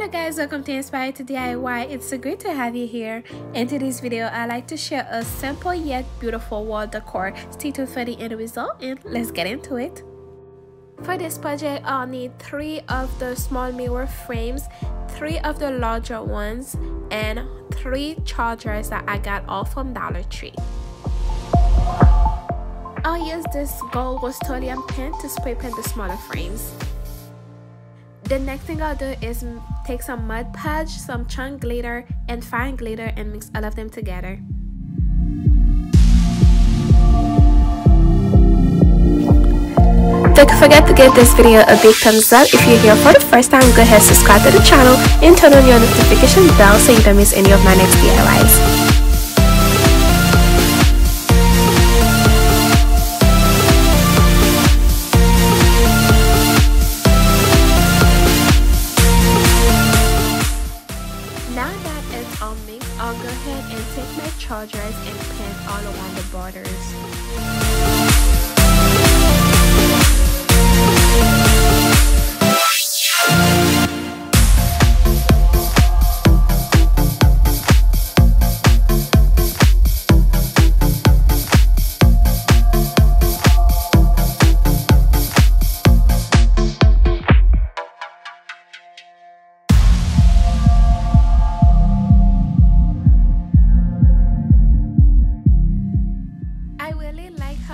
Hello guys, welcome to Inspired to DIY. It's so great to have you here. In today's video, I like to share a simple yet beautiful wall decor. Stay tuned for the end result and let's get into it. For this project, I'll need 3 of the small mirror frames, 3 of the larger ones, and 3 chargers that I got all from Dollar Tree. I'll use this gold Rust-Oleum pen to spray paint the smaller frames. The next thing I'll do is take some mud podge, some chunk glitter, and fine glitter and mix all of them together. Don't forget to give this video a big thumbs up. If you're here for the first time, go ahead, subscribe to the channel, and turn on your notification bell so you don't miss any of my next DIYs. I'll go ahead and take my chargers and paint all around the borders.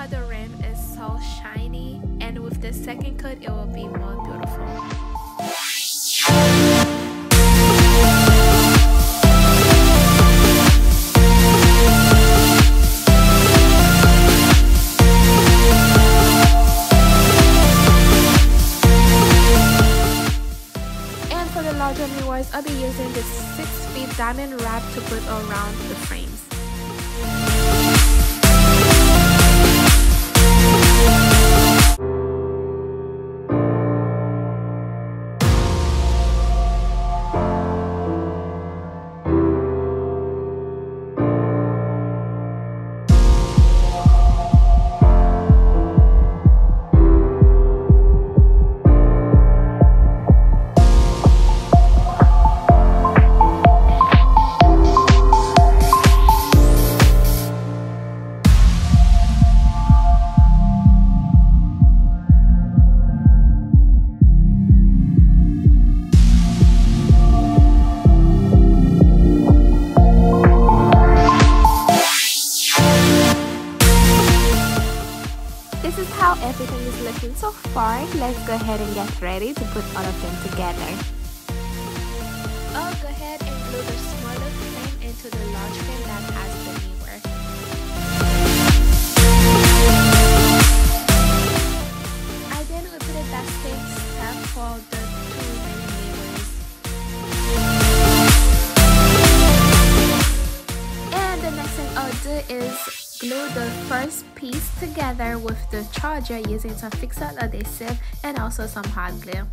The rim is so shiny, and with the second coat it will be more beautiful. And for the larger mirrors, I'll be using this 6-feet diamond wrap to put around the frames. This is how everything is looking so far. Let's go ahead and get ready to put all of them together. I'll go ahead and glue the smaller frame into the large frame that has the mirror. I then repeated that same step for the 2 remaining mirrors. And the next thing I'll do is glue the first piece together with the charger using some fix-up adhesive and also some hot glue.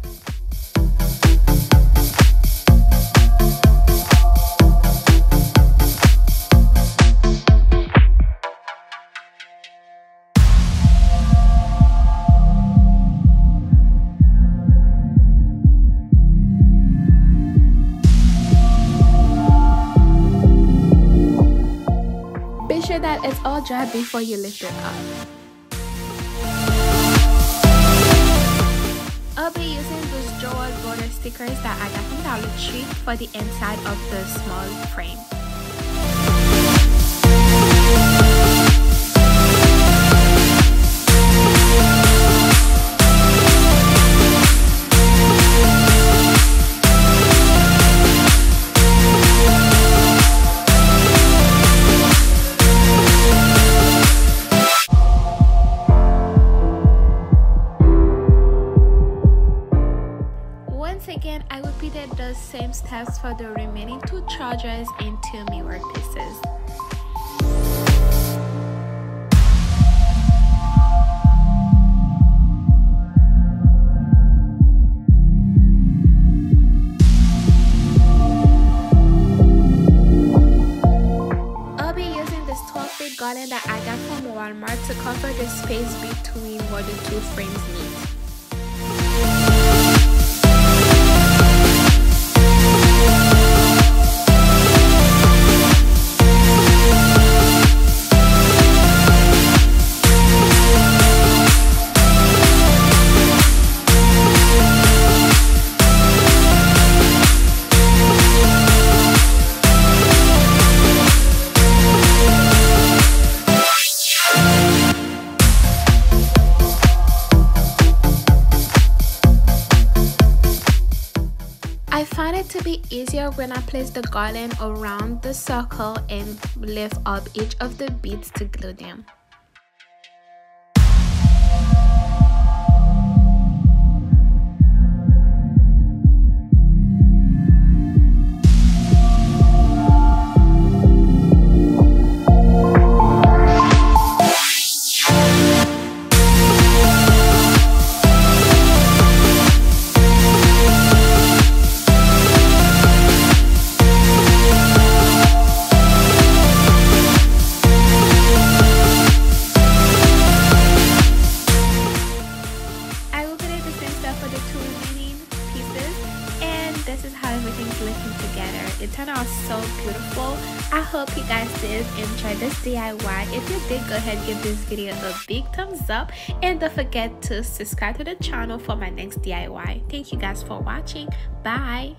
Be sure that it's all dry before you lift it up. I'll be using those Joel border stickers that I got from Dollar Tree for the inside of the small frame. Again, I repeated the same steps for the remaining 2 chargers and 2 mirror pieces. I'll be using this 12-feet garland that I got from Walmart to cover the space between where the 2 frames meet. I find it to be easier when I place the garland around the circle and lift up each of the beads to glue them. This is how everything's looking together. It turned out so beautiful. I hope you guys did enjoy this DIY. If you did, go ahead and give this video a big thumbs up and don't forget to subscribe to the channel for my next DIY. Thank you guys for watching. Bye.